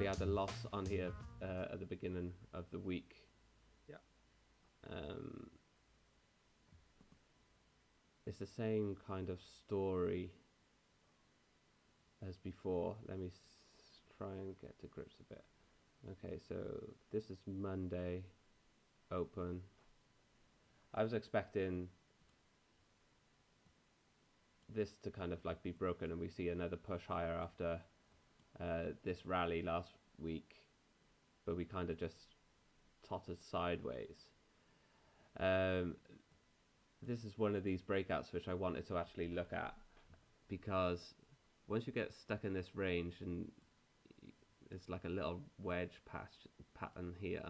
had a loss on here at the beginning of the week. Yeah. It's the same kind of story as before. Let me try and get to grips a bit. Okay, so this is Monday open. I was expecting this to kind of like be broken and we see another push higher after this rally last week, but we kind of just tottered sideways. This is one of these breakouts which I wanted to actually look at, because once you get stuck in this range and it's like a little wedge pattern here,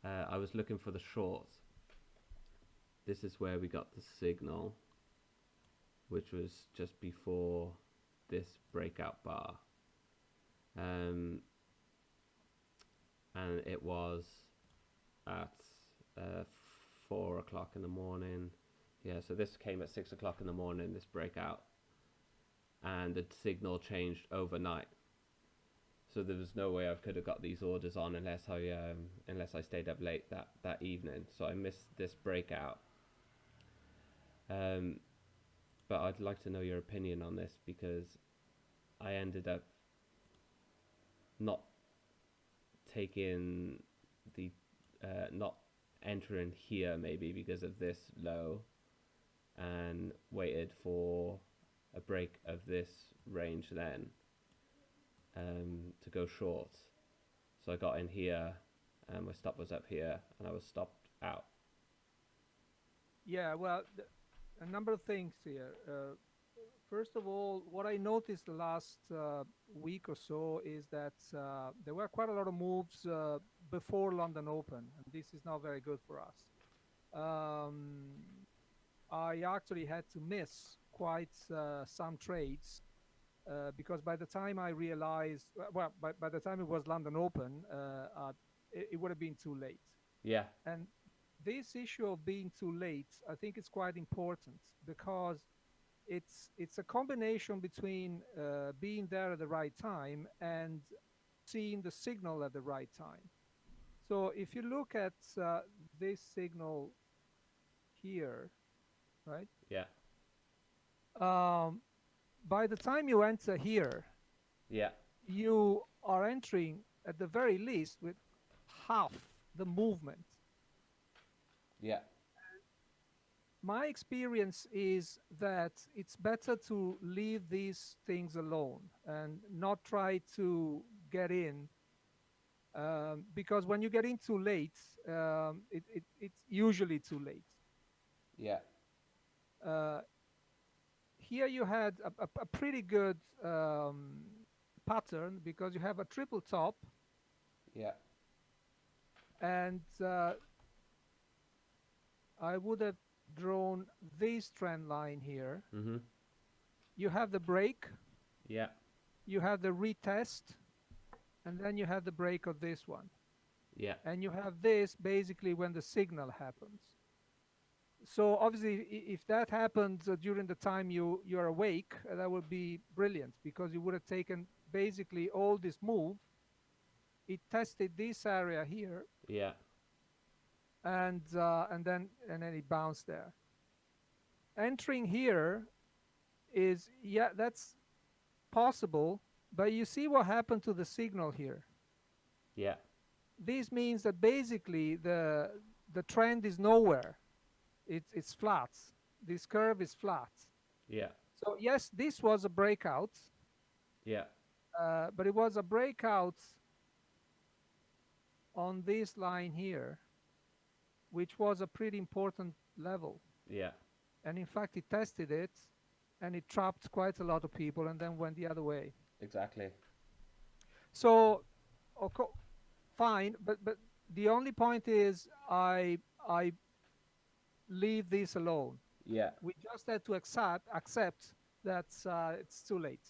I was looking for the short. This is where we got the signal, which was just before this breakout bar. And it was at 4 o'clock in the morning. Yeah, so this came at 6 o'clock in the morning, this breakout, and the signal changed overnight. So there was no way I could have got these orders on unless I stayed up late that evening. So I missed this breakout. But I'd like to know your opinion on this, because I ended up not taking the not entering here, maybe because of this low, and waited for a break of this range then to go short. So I got in here and my stop was up here and I was stopped out. Yeah, well, a number of things here. First of all, what I noticed the last week or so is that there were quite a lot of moves before London Open, and this is not very good for us. Um, I actually had to miss quite some trades because by the time I realized, well, by the time it was London Open, it would have been too late. Yeah, And this issue of being too late, I think it's quite important because it's a combination between being there at the right time and seeing the signal at the right time. So if you look at this signal here, right? yeah, Um, by the time you enter here, yeah, you are entering at the very least with half the movement. yeah, My experience is that it's better to leave these things alone and not try to get in, because when you get in too late, it's usually too late. yeah, Uh, Here you had a pretty good pattern because you have a triple top, yeah, and I would have drawn this trend line here. mm-hmm, You have the break, yeah, you have the retest, and then you have the break of this one. yeah, And you have this basically when the signal happens. So obviously, if that happened during the time you're awake, that would be brilliant because you would have taken basically all this move. It tested this area here, yeah, and then it bounced there. Entering here is, yeah, that's possible, but you see what happened to the signal here. yeah, This means that basically the trend is nowhere. It's flat. This curve is flat. yeah, So yes, this was a breakout, yeah, but it was a breakout on this line here, which was a pretty important level. yeah, And in fact, it tested it, and it trapped quite a lot of people, and then went the other way. exactly. So, okay, fine, but the only point is I leave this alone. Yeah. We just had to accept that it's too late.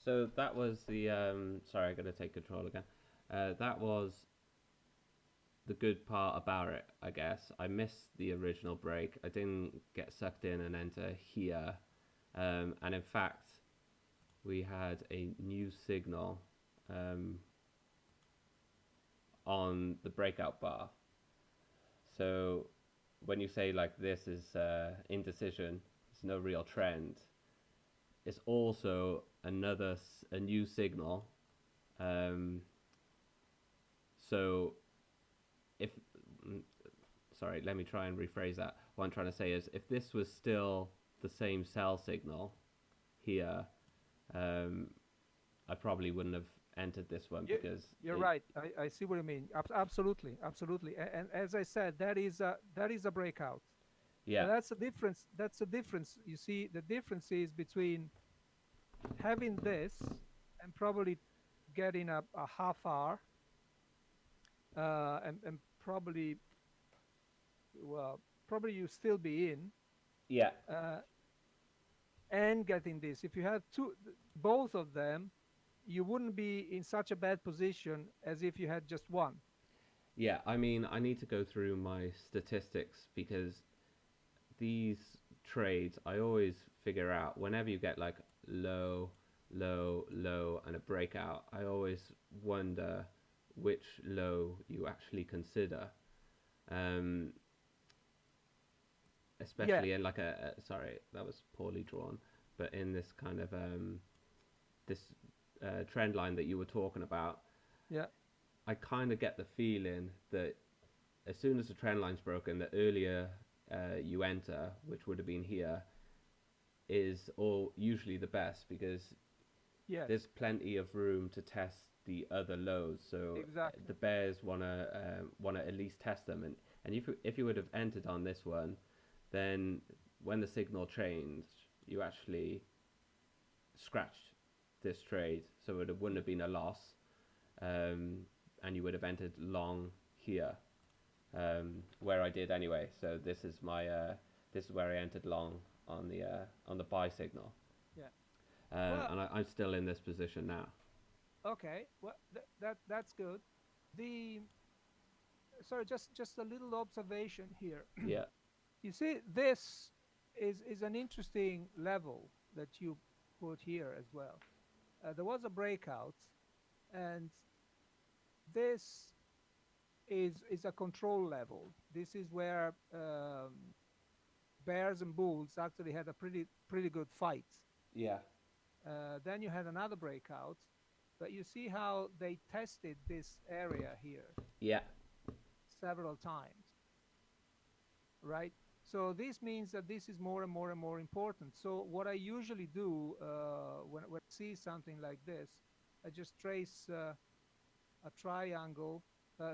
So that was the sorry, I gotta take control again. That was the good part about it, I guess. I missed the original break. I didn't get sucked in and enter here. And in fact, we had a new signal um, on the breakout bar. So when you say like this is indecision, it's no real trend. It's also a new signal. Um, so if mm, sorry, let me try and rephrase that. What I'm trying to say is if this was still the same sell signal here, um, I probably wouldn't have entered this one You, because you're it, right. I see what you mean. Absolutely, absolutely. And as I said, that is a breakout. yeah, And that's the difference. That's the difference. You see, the difference is between having this and probably getting a half hour, and probably, well, probably you still be in, yeah, uh, and getting this. If you had both of them, you wouldn't be in such a bad position as if you had just one. yeah. I mean, I need to go through my statistics because these trades, I always figure out whenever you get like low, low, low, and a breakout, I always wonder which low you actually consider. Um, Yeah, Especially in like sorry, that was poorly drawn, but in this kind of this trend line that you were talking about, yeah, I kind of get the feeling that as soon as the trend line's broken, the earlier you enter, which would have been here, is all usually the best because yes, there's plenty of room to test the other lows. So exactly. the bears wanna at least test them, and if you would have entered on this one, then when the signal changed, you actually scratched this trade, so it wouldn't Yeah. have been a loss, um, and you would have entered long here, where I did anyway. So this is where I entered long on the buy signal, Yeah. Well, and I'm still in this position now. okay. Well, that's good. The Sorry, just a little observation here. Yeah, You see, this is an interesting level that you put here as well. There was a breakout, and this is a control level. This is where bears and bulls actually had a pretty good fight. yeah, Then you had another breakout, but you see how they tested this area here yeah, several times, right? So this means that this is more and more and more important. So what I usually do when I see something like this, I just trace a triangle,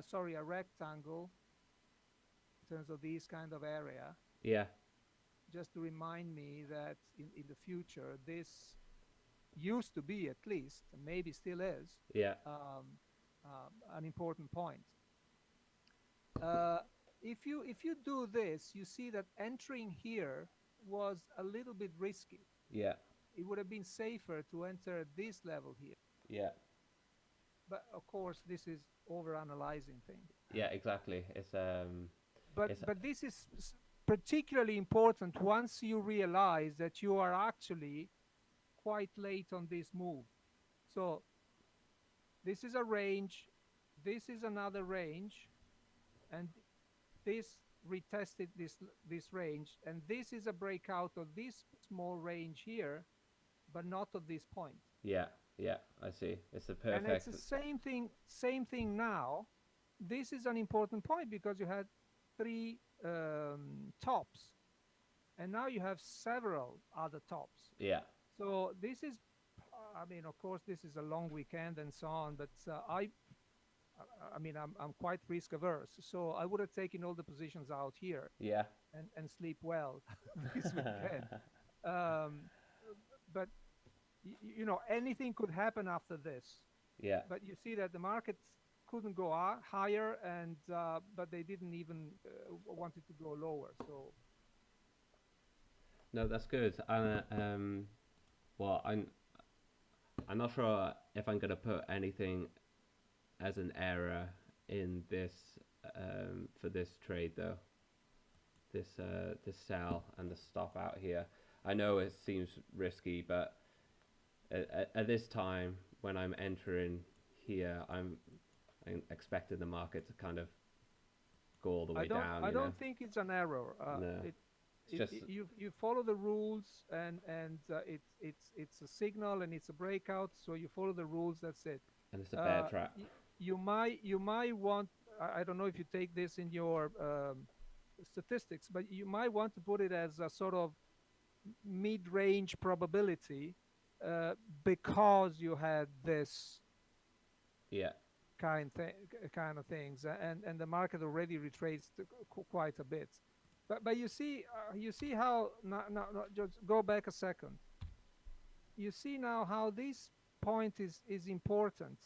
sorry, a rectangle in terms of this kind of area, yeah, just to remind me that in the future, this used to be at least, and maybe still is, yeah, um, an important point. Uh, if you do this, you see that entering here was a little bit risky. yeah, It would have been safer to enter at this level here. yeah, But of course, this is over analyzing things. yeah. Exactly. It's But this is particularly important once you realize that you are actually quite late on this move. So this is a range, this is another range, and this retested this range, and this is a breakout of this small range here, but not of this point. yeah, yeah. I see. It's a And it's perfect. the same thing now. This is an important point because you had three tops, and now you have several other tops. Yeah, So this is, I mean, of course, this is a long weekend and so on, but I mean, I'm quite risk averse, so I would have taken all the positions out here yeah, and sleep well this weekend. Um, but you know, anything could happen after this. yeah. But you see that the markets couldn't go higher, and but they didn't even wanted to go lower. So No, that's good. Well, I'm not sure if I'm gonna put anything as an error in this for this trade though. This sell and the stop out here. I know it seems risky, but at this time when I'm entering here, I'm expecting the market to kind of go all the way down. I don't think it's an error. No, it's just You follow the rules, and it's a signal and it's a breakout. So you follow the rules. That's it. and it's a bear Uh, trap. you might want. I don't know if you take this in your statistics, but you might want to put it as a sort of mid-range probability, uh, because you had this Yeah, kind of things, and the market already retraced quite a bit. But you see how no, just go back a second. You see now how this point is important,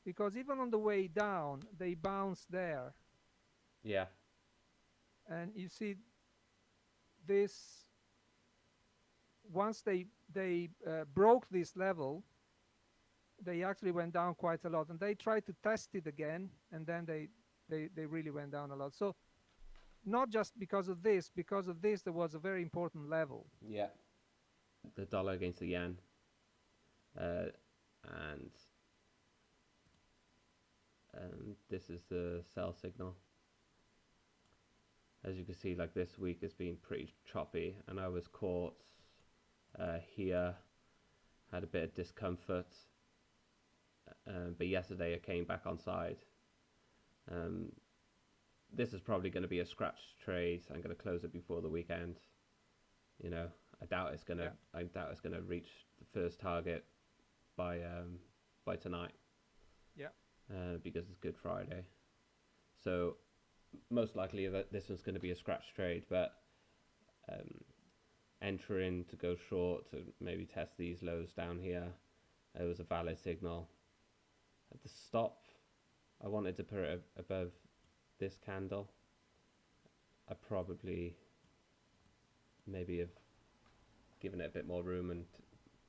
because even on the way down they bounce there, yeah, and you see this once they broke this level, they actually went down quite a lot, and they tried to test it again, and then they really went down a lot. So not just because of this there was a very important level. yeah. The dollar against the yen, uh, and this is the sell signal. As you can see, like this week has been pretty choppy, and I was caught here, had a bit of discomfort, but yesterday I came back on side. Um, this is probably going to be a scratch trade. I'm going to close it before the weekend. You know, I doubt it's gonna. Yeah. I doubt it's gonna reach the first target by tonight. Yeah. Because it's Good Friday. So most likely that this one's going to be a scratch trade, but um, entering to go short to maybe test these lows down here. It was a valid signal. At the stop, I wanted to put it above this candle. I probably maybe have given it a bit more room and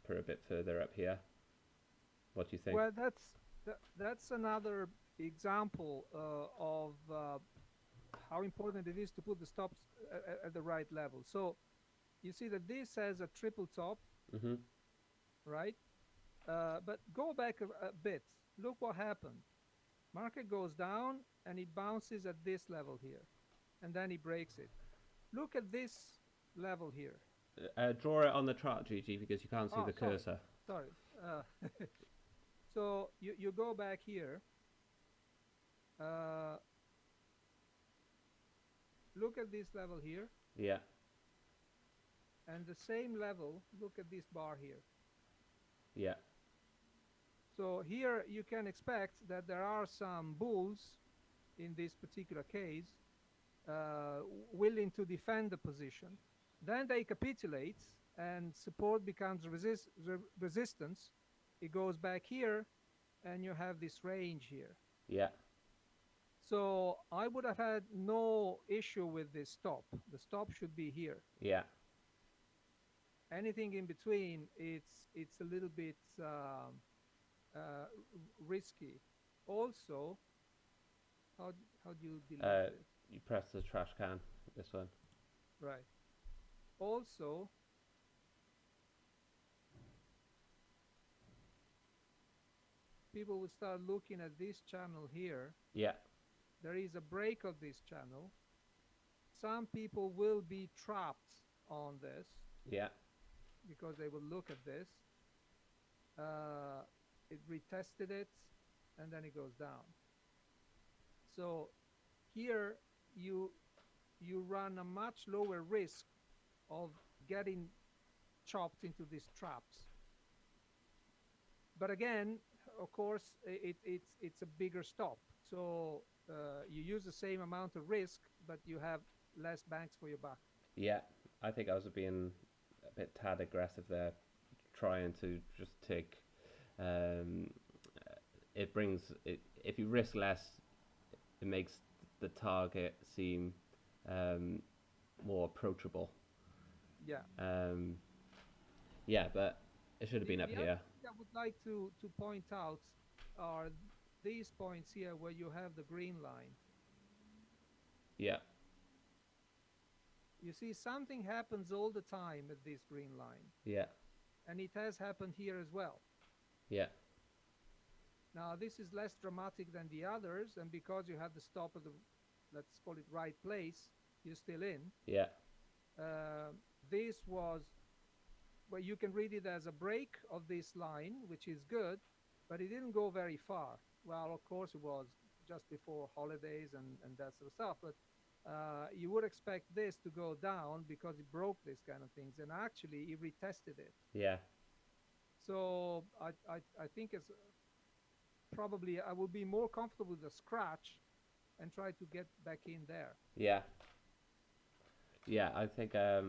put it a bit further up here. What do you think? Well, that's another example of how important it is to put the stops at the right level. So you see that this has a triple top, Mm-hmm. right? But go back a bit. Look what happened. Market goes down and it bounces at this level here, and then it breaks it. Look at this level here. Draw it on the chart, Gigi, because you can't see Oh, the cursor. sorry. So you go back here. Uh, Look at this level here, Yeah, and the same level. Look at this bar here. yeah, So here you can expect that there are some bulls in this particular case, willing to defend the position. Then they capitulate and support becomes resistance. It goes back here, and you have this range here. yeah, So I would have had no issue with this stop. The stop should be here. yeah. Anything in between, it's a little bit risky. Also, how do you delete Uh, this? you press the trash can. This one. Right. Also, people will start looking at this channel here. Yeah, There is a break of this channel. Some people will be trapped on this yeah, because they will look at this. It retested it, and then it goes down. So here you run a much lower risk of getting chopped into these traps. But again, of course, it's a bigger stop. So you use the same amount of risk, but you have less banks for your buck. yeah. I think I was being a bit tad aggressive there, trying to just take. Um, it brings it if you risk less, it makes the target seem um, more approachable. Yeah. Um, yeah, but it should have been up The other here. thing I would like to point out are these points here where you have the green line. Yeah, You see, something happens all the time at this green line, yeah, and it has happened here as well. yeah, Now this is less dramatic than the others, and because you had the stop at the, let's call it, right place, you're still in. Yeah. Uh, this was, well, you can read it as a break of this line, which is good, but it didn't go very far. Well, of course, it was just before holidays and that sort of stuff, but you would expect this to go down because it broke these kind of things, and actually, it retested it. Yeah. So I think it's probably I would be more comfortable with a scratch and try to get back in there. Yeah. Yeah. I think I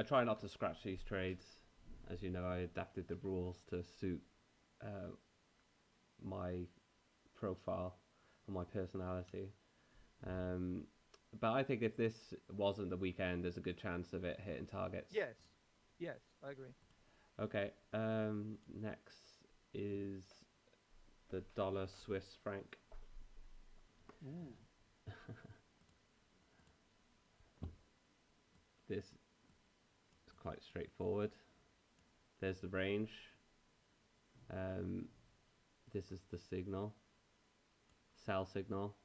try not to scratch these trades. As you know, I adapted the rules to suit uh, my profile and my personality. Um, but I think if this wasn't the weekend, there's a good chance of it hitting targets. Yes, yes, I agree. Okay. Next is the dollar Swiss franc. Ooh. This is quite straightforward. There's the range. Um, this is the signal, sell signal.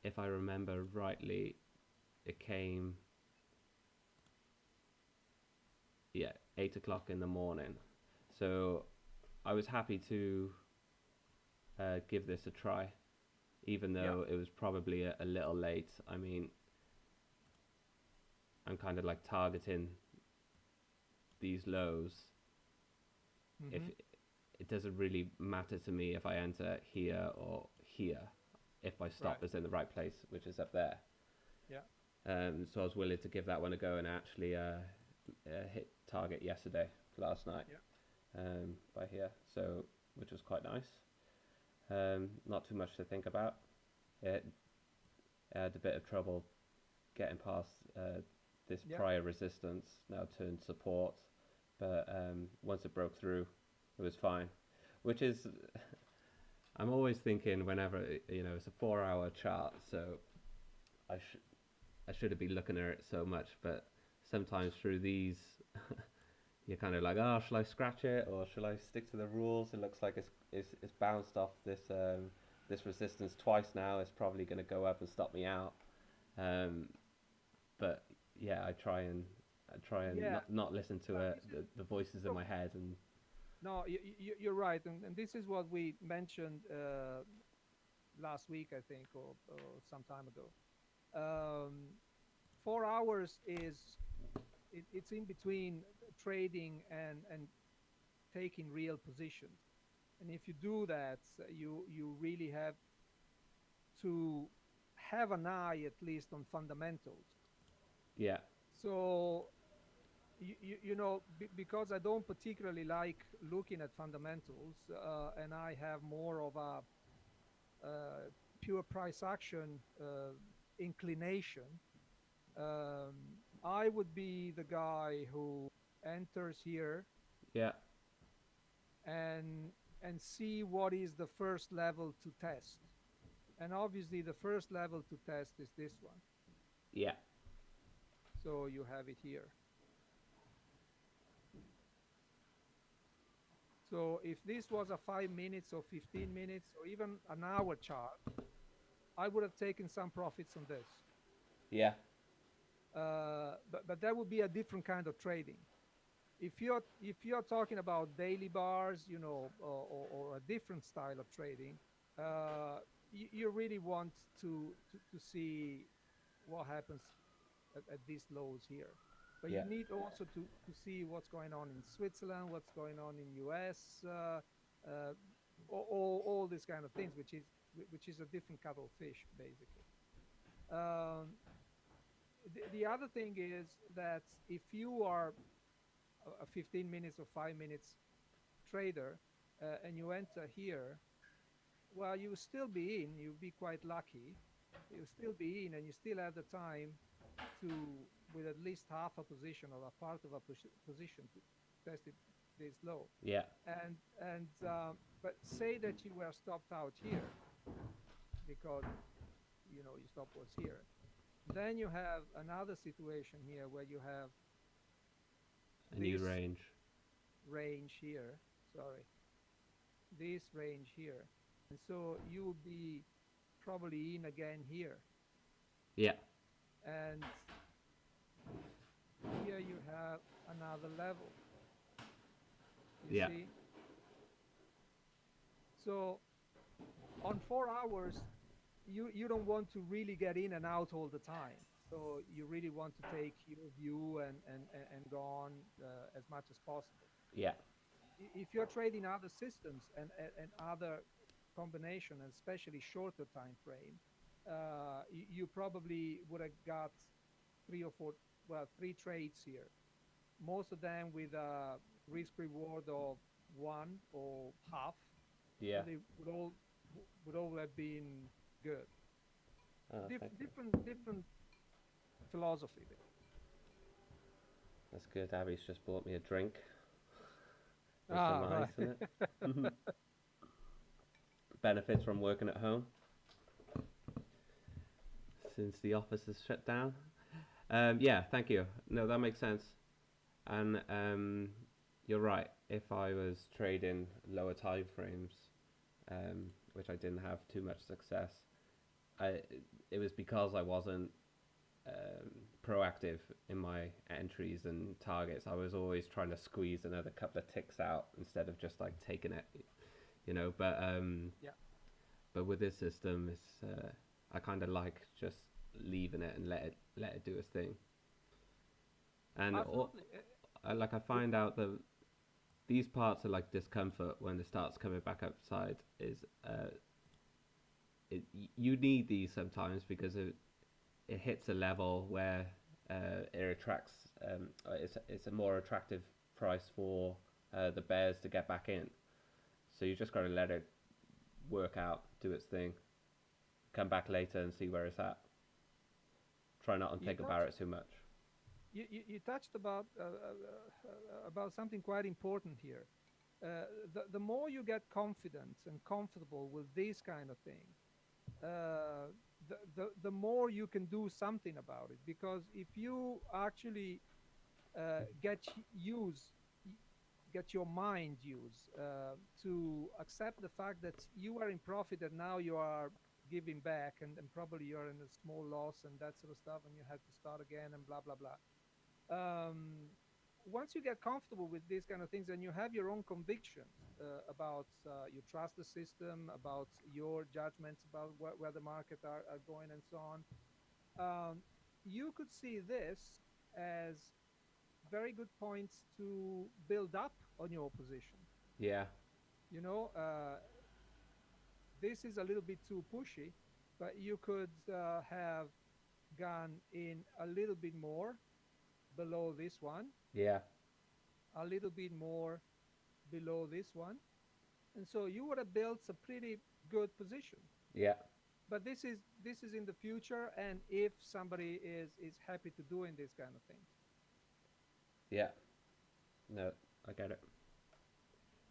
If I remember rightly, it came, yeah, 8 o'clock in the morning. So I was happy to give this a try, even Yeah. though it was probably a little late. I mean, I'm kind of like targeting these lows. If Mm-hmm. it doesn't really matter to me if I enter here or here, if my Right. stop is in the right place, which is up there. Yeah. So I was willing to give that one a go and actually hit target yesterday, last night, Yeah. by here. So which was quite nice. Not too much to think about. It I had a bit of trouble getting past this Yeah. prior resistance, now turned support, but once it broke through, it was fine. Which is, I'm always thinking whenever it's a 4 hour chart, so I should I shouldn't be looking at it so much, but sometimes through these, you're kind of like, oh, shall I scratch it or shall I stick to the rules? It looks like it's bounced off this resistance twice now. It's probably going to go up and stop me out. Um, but yeah, I try and Yeah. not listen to This is the voices in so, my head and no, you're right, and this is what we mentioned last week, I think, or some time ago. 4 hours is it's in between trading and taking real positions. And if you do that, you really have to have an eye at least on fundamentals. yeah, So because I don't particularly like looking at fundamentals, and I have more of a pure price action inclination. um, I would be the guy who enters here yeah, and see what is the first level to test. And obviously, the first level to test is this one. yeah, So you have it here. So if this was a 5 minutes or 15 minutes or even an hour chart, I would have taken some profits on this. yeah, But that would be a different kind of trading. If you're talking about daily bars, or a different style of trading, you really want to see what happens at these lows here. But you yeah, need also to see what's going on in Switzerland, what's going on in US, all these kind of things, which is a different kettle of fish, basically. Um, the other thing is that if you are a 15 minutes or 5 minutes trader, and you enter here, well, you will still be in. You'll be quite lucky. You'll still be in, and you still have the time to, with at least half a position or a part of a position, to test it this low. yeah, And but say that you were stopped out here because your stop was here. Then you have another situation here where you have a new this range. range here. sorry, this range here. And so you will be probably in again here. Yeah, And here you have another level, you yeah, see? So on 4 hours, you don't want to really get in and out all the time. So you really want to take your view and go on as much as possible. yeah, If you're trading other systems and other combination, and especially shorter time frame, you probably would have got three or four, well, three trades here. Most of them with a risk reward of one or half, yeah. and they would all have been good. Oh, thank you. Different philosophy there. That's good. Abby's just bought me a drink with some Ah, ice right. in it. Benefits from working at home since the office is shut down. Yeah, thank you. No, that makes sense. And you're right. If I was trading lower time frames, which I didn't have too much success, I it was because I wasn't proactive in my entries and targets. I was always trying to squeeze another couple of ticks out instead of just like taking it, you know. Yeah, But with this system, it's I kind of like just leaving it and let it do its thing. And absolutely. I find out that these parts are like discomfort when it starts coming back upside. Is you need these sometimes because it hits a level where it attracts. It's a more attractive price for the bears to get back in. So you just got to let it work out, do its thing, come back later and see where it's at. Try not to You take a touched Barrett too much. you touched about something quite important here. The more you get confident and comfortable with this kind of thing, the more you can do something about it. Because if you actually get use get your mind use to accept the fact that you are in profit and now you are giving back, and probably you're in a small loss and that sort of stuff, and you have to start again and blah blah blah. Once you get comfortable with these kind of things and you have your own convictions about you trust the system, about your judgments about where the market are going and so on, you could see this as very good points to build up on your position. Yeah, You know, this is a little bit too pushy, but you could have gone in a little bit more below this one, yeah, a little bit more below this one, and so you would have built a pretty good position. yeah, But this is in the future, and if somebody is happy to doing these kind of things. yeah. No, I get it.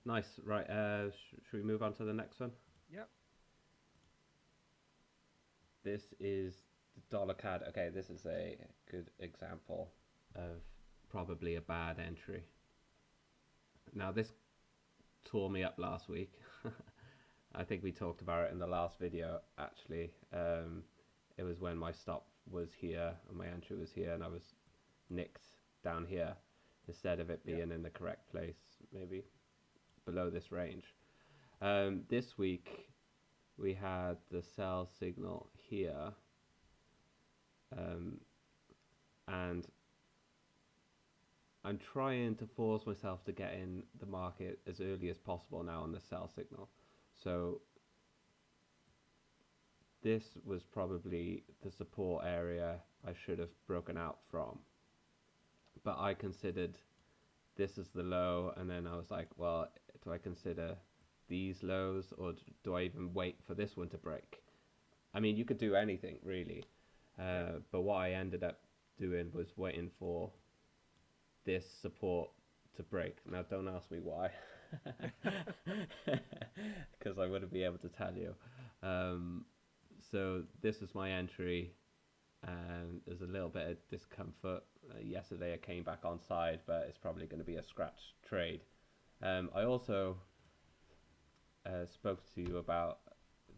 Nice. Right. Should we move on to the next one? Yeah. This is the dollar CAD. Okay, this is a good example of probably a bad entry. Now, this tore me up last week. I think we talked about it in the last video, actually. It was when my stop was here and my entry was here, and I was nicked down here instead of it Yeah. being in the correct place, maybe below this range. This week, we had the sell signal here, um, and I'm trying to force myself to get in the market as early as possible now on the sell signal. So this was probably the support area I should have broken out from. But I considered this is the low, and then I was like, well, do I consider these lows, or do I even wait for this one to break? I mean, you could do anything really, Yeah. but what I ended up doing was waiting for this support to break. Now, don't ask me why, because I wouldn't be able to tell you. Um, so this is my entry, and there's a little bit of discomfort. Yesterday I came back on side, but it's probably going to be a scratch trade. I also spoke to you about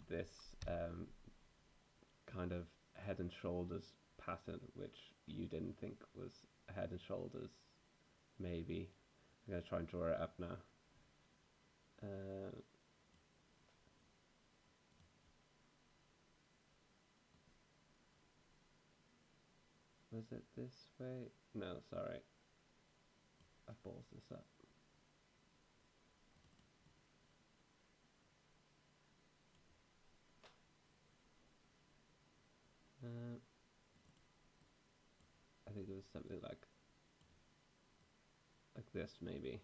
this kind of head and shoulders pattern, which you didn't think was head and shoulders. Maybe I'm gonna try and draw it up now. Uh, was it this way? No, sorry. I balls this up. Uh, I think it was something like this, maybe.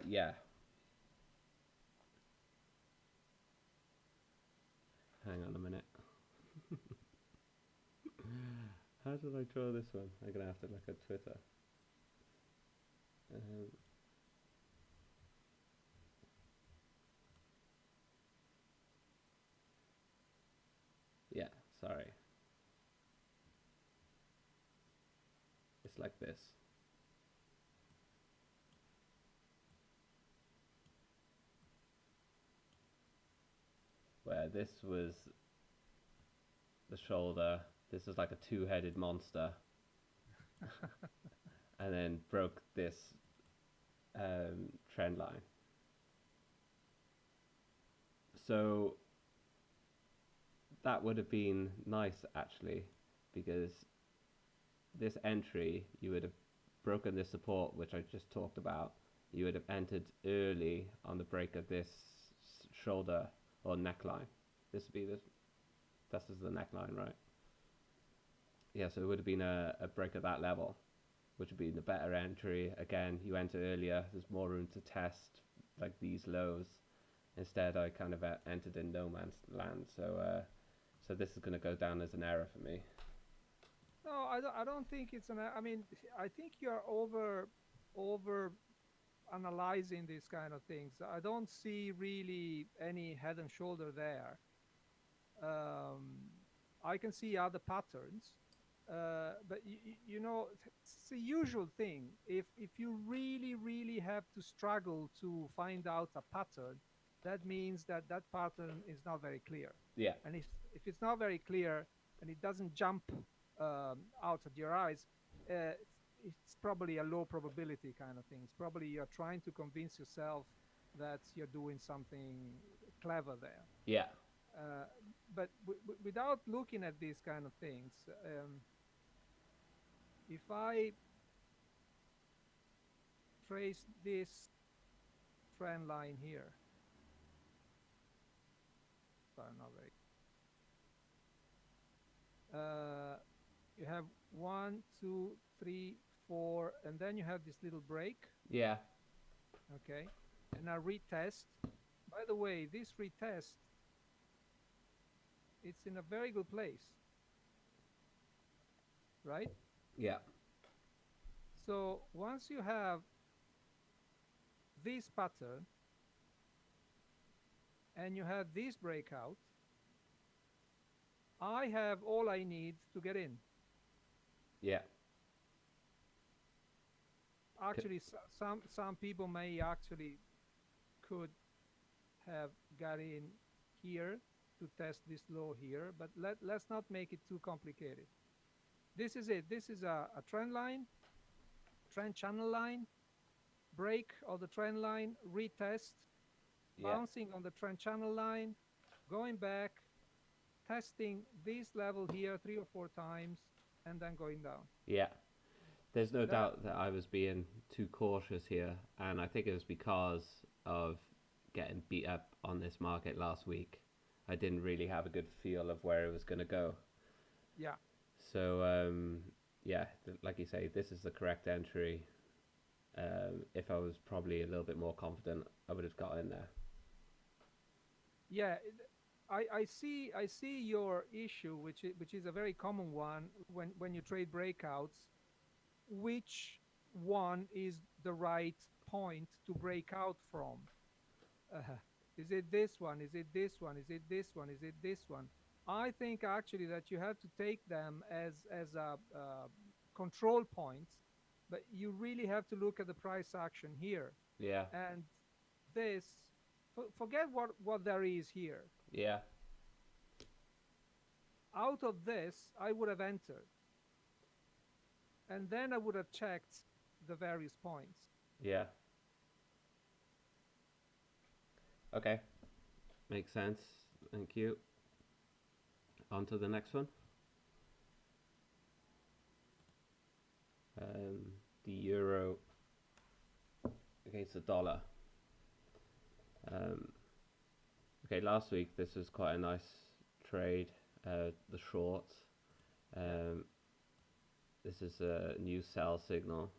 Yeah. Hang on a minute. How did I draw this one? I'm gonna have to look at Twitter. Um, yeah, sorry. It's like this. Where this was the shoulder, this is like a two-headed monster, and then broke this trend line. So that would have been nice actually, because this entry you would have broken this support, which I just talked about. You would have entered early on the break of this shoulder or neckline. This would be this is the neckline, right? Yeah, so it would have been a break at that level, which would be the better entry. Again, you enter earlier, there's more room to test like these lows. Instead, I kind of entered in no man's land. So this is going to go down as an error for me. No, I don't think it's an. I mean, I think you're over analyzing these kind of things. I don't see really any head and shoulder there. Um, I can see other patterns, but you know, it's a usual thing. If you really have to struggle to find out a pattern, that means that that pattern is not very clear. Yeah, And if it's not very clear and it doesn't jump out at your eyes, it's probably a low probability kind of thing. It's probably you're trying to convince yourself that you're doing something clever there. yeah, Uh, but without looking at these kind of things, if I trace this trend line here, sorry, not very. You have one, two, three, four, and then you have this little break. yeah, Okay, and I retest. By the way, this retest, it's in a very good place, right? yeah, So once you have this pattern and you have this breakout, I have all I need to get in. yeah, Actually, some people may actually could have got in here to test this low here, but let's not make it too complicated. This is it. This is a trend line, trend channel line, break of the trend line, retest, yeah, bouncing on the trend channel line, going back, testing this level here 3 or 4 times, and then going down. yeah. There's no That doubt that I was being too cautious here, and I think it was because of getting beat up on this market last week. I didn't really have a good feel of where it was going to go. yeah. So yeah, like you say, this is the correct entry. If I was probably a little bit more confident, I would have got in there. Yeah, I see your issue, which is a very common one when you trade breakouts. Which one is the right point to break out from? Uh, is it this one? Is it this one? Is it this one? Is it this one? I think actually that you have to take them as a control points but you really have to look at the price action here. Yeah. And this, forget what there is here. Yeah. Out of this, I would have entered, and then I would have checked the various points. Yeah. Okay. Makes sense. Thank you. On to the next one. Um, the euro against the dollar. Um, okay, last week this was quite a nice trade. The shorts. Yeah, Um, this is a new sell signal,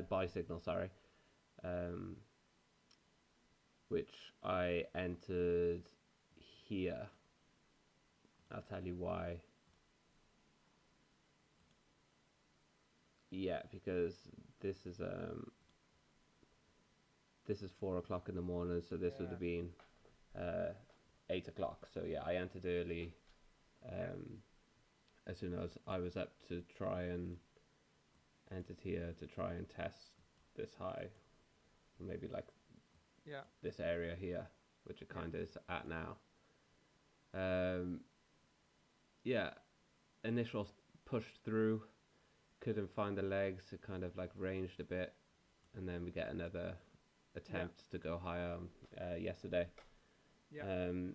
buy signal. Sorry, um, which I entered here. I'll tell you why. Yeah, because this is um this is 4 o'clock in the morning, so this would yeah, have been uh 8 o'clock. So yeah, I entered early. yeah, Um, as soon as I was up to try and entered here to try and test this high, maybe like yeah, this area here, which it yeah, kind of is at now. Um, yeah, initial pushed through, couldn't find the legs. It kind of like ranged a bit, and then we get another yeah, attempt to go higher yesterday. yeah. Um,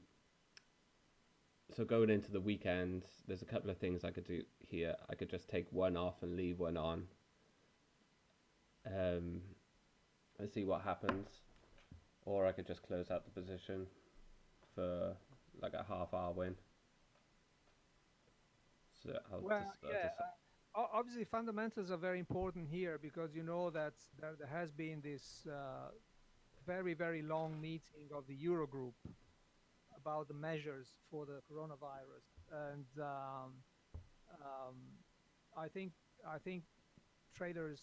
so going into the weekend, there's a couple of things I could do here. I could just take one off and leave one on, um, and see what happens, or I could just close out the position for like a half-hour win. So Well, yeah. Obviously, fundamentals are very important here because you know that there has been this very, very long meeting of the Eurogroup about the measures for the coronavirus, and um, I think I think traders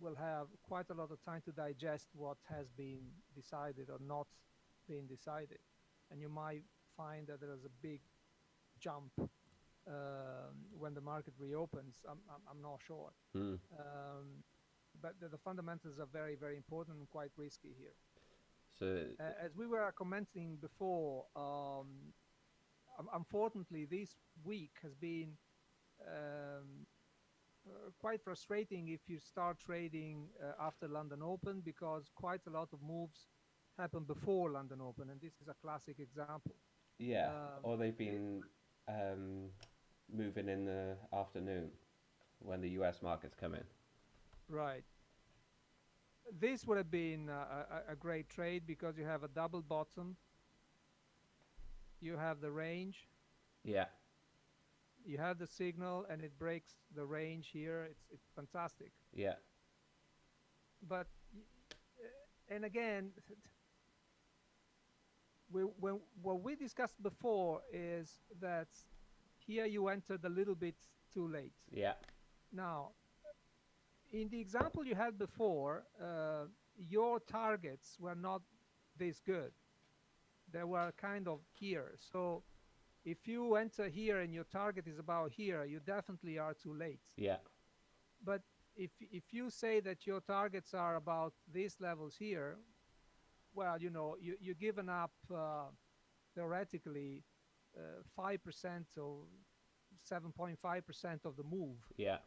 will have quite a lot of time to digest what has been decided or not been decided, and you might find that there is a big jump when the market reopens. I'm not sure. mm, Um, but the fundamentals are very, very important and quite risky here. so As we were commenting before, unfortunately, this week has been um, quite frustrating if you start trading after London Open because quite a lot of moves happen before London Open, and this is a classic example. yeah, Um, or they've it, been um, moving in the afternoon when the US markets come in. right. This would have been a great trade because you have a double bottom, you have the range, Yeah, you have the signal, and it breaks the range here. It's fantastic. yeah, But and again, when what we discussed before is that here you entered a little bit too late. yeah, Now, in the example you had before, your targets were not this good. They were kind of here. So if you enter here and your target is about here, you definitely are too late. yeah, But if you say that your targets are about these levels here, well, you're giving up theoretically 5% or 7.5% of the move. yeah,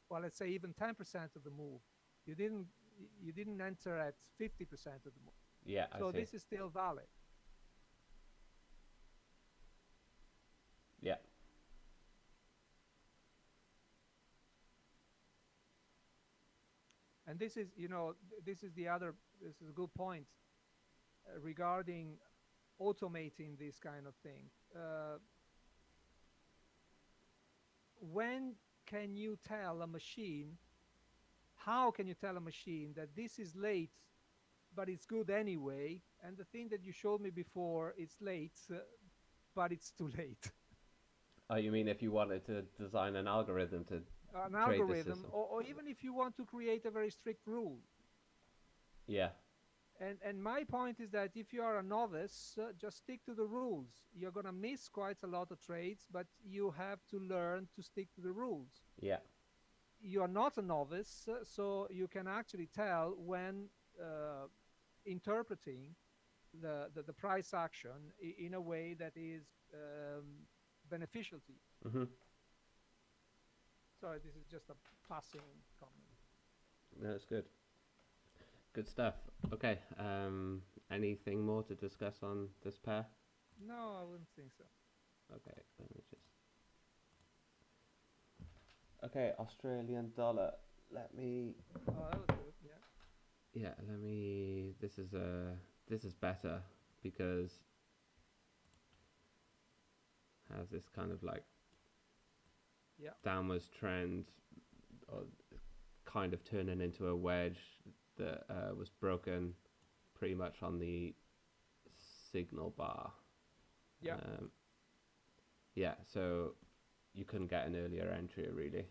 Well, let's say even 10% of the move. You didn't you didn't enter at 50% of the move. yeah. I So see. this is still valid. Yeah, And this is, this is a good point regarding automating this kind of thing. When can you tell a machine, how can you tell a machine that this is late, but it's good anyway? And the thing that you showed me before, it's late, but it's too late. oh, you mean if you wanted to design an algorithm to An trade the algorithm, system? or even if you want to create a very strict rule. Yeah, And my point is that if you are a novice, just stick to the rules. You're going to miss quite a lot of trades, but you have to learn to stick to the rules. yeah, you are not a novice, so you can actually tell when uh, interpreting the price action in a way that is beneficial to you. Mm-hmm. Sorry, this is just a passing comment. That's good. Good stuff. Okay. Anything more to discuss on this pair? No, I wouldn't think so. Okay. Let me just. Okay, Australian dollar. Let me. Oh, that was good. Yeah. Yeah. Let me. This is better because has this kind of like Yeah. downwards trend, or kind of turning into a wedge that was broken pretty much on the signal bar. Yeah. Yeah, so you couldn't get an earlier entry really.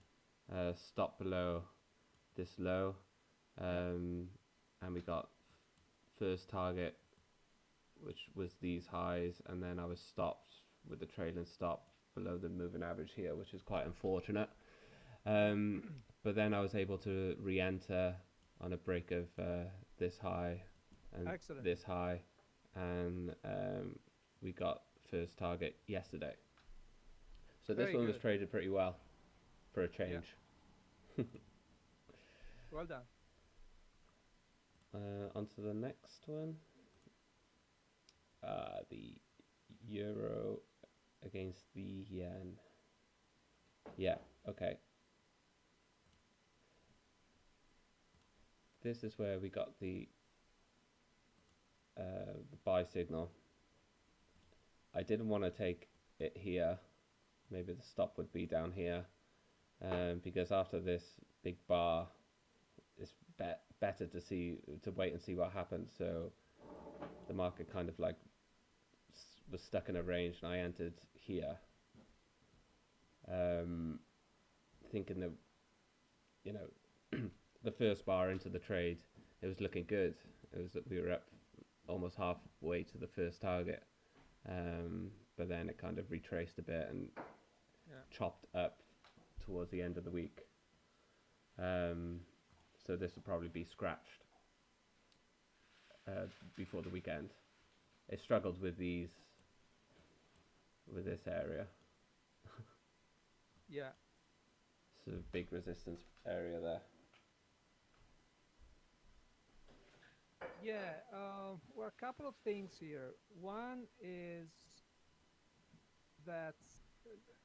Stop below this low, Yeah. and we got first target, which was these highs, and then I was stopped with the trailing stop below the moving average here, which is quite unfortunate. But then I was able to re-enter on a break of this high and Excellent. this high, and we got first target yesterday. So this Very one was good. traded pretty well for a Yeah. change. Well done. On to the next one. The euro against the yen. Yeah, okay. This is where we got the buy signal. I didn't want to take it here. Maybe the stop would be down here, because after this big bar, it's better to wait and see what happens. So the market kind of like was stuck in a range, and I entered here, thinking that, you know, the first bar into the trade, it was looking good. We were up almost halfway to the first target, but then it kind of retraced a bit and Yeah. chopped up towards the end of the week. So this will probably be scratched before the weekend. It struggled with this area. Yeah. Sort of big resistance area there. Yeah. Well, a couple of things here. One is that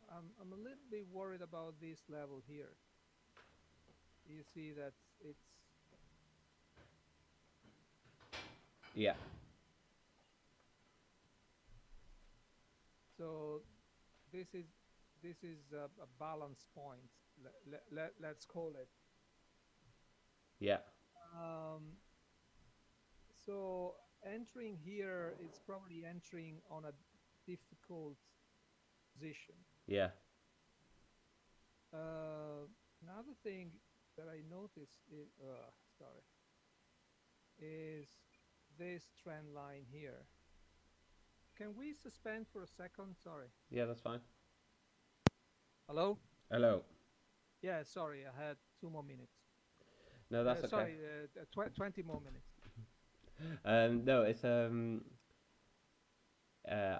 I'm a little bit worried about this level here. You see that it's Yeah, so this is a balance point. Let's call it. yeah, Um, so entering here, it's probably entering on a difficult position. yeah, Another thing that I noticed is, sorry, is this trend line here. Can we suspend for a second? Sorry. yeah. That's fine. Hello? Hello. Yeah, sorry, I had 2 more minutes. No, that's okay. Sorry, 20 more minutes. No, it's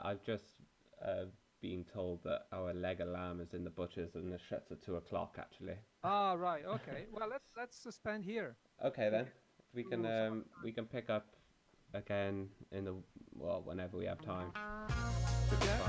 I've just uh, been told that our leg of lamb is in the butcher's and it shuts at 2 o'clock. Actually. Ah, right. Okay. Well, let's suspend here. Okay We then. can do some other time. We can pick up again in the, well, whenever we have time. Yeah.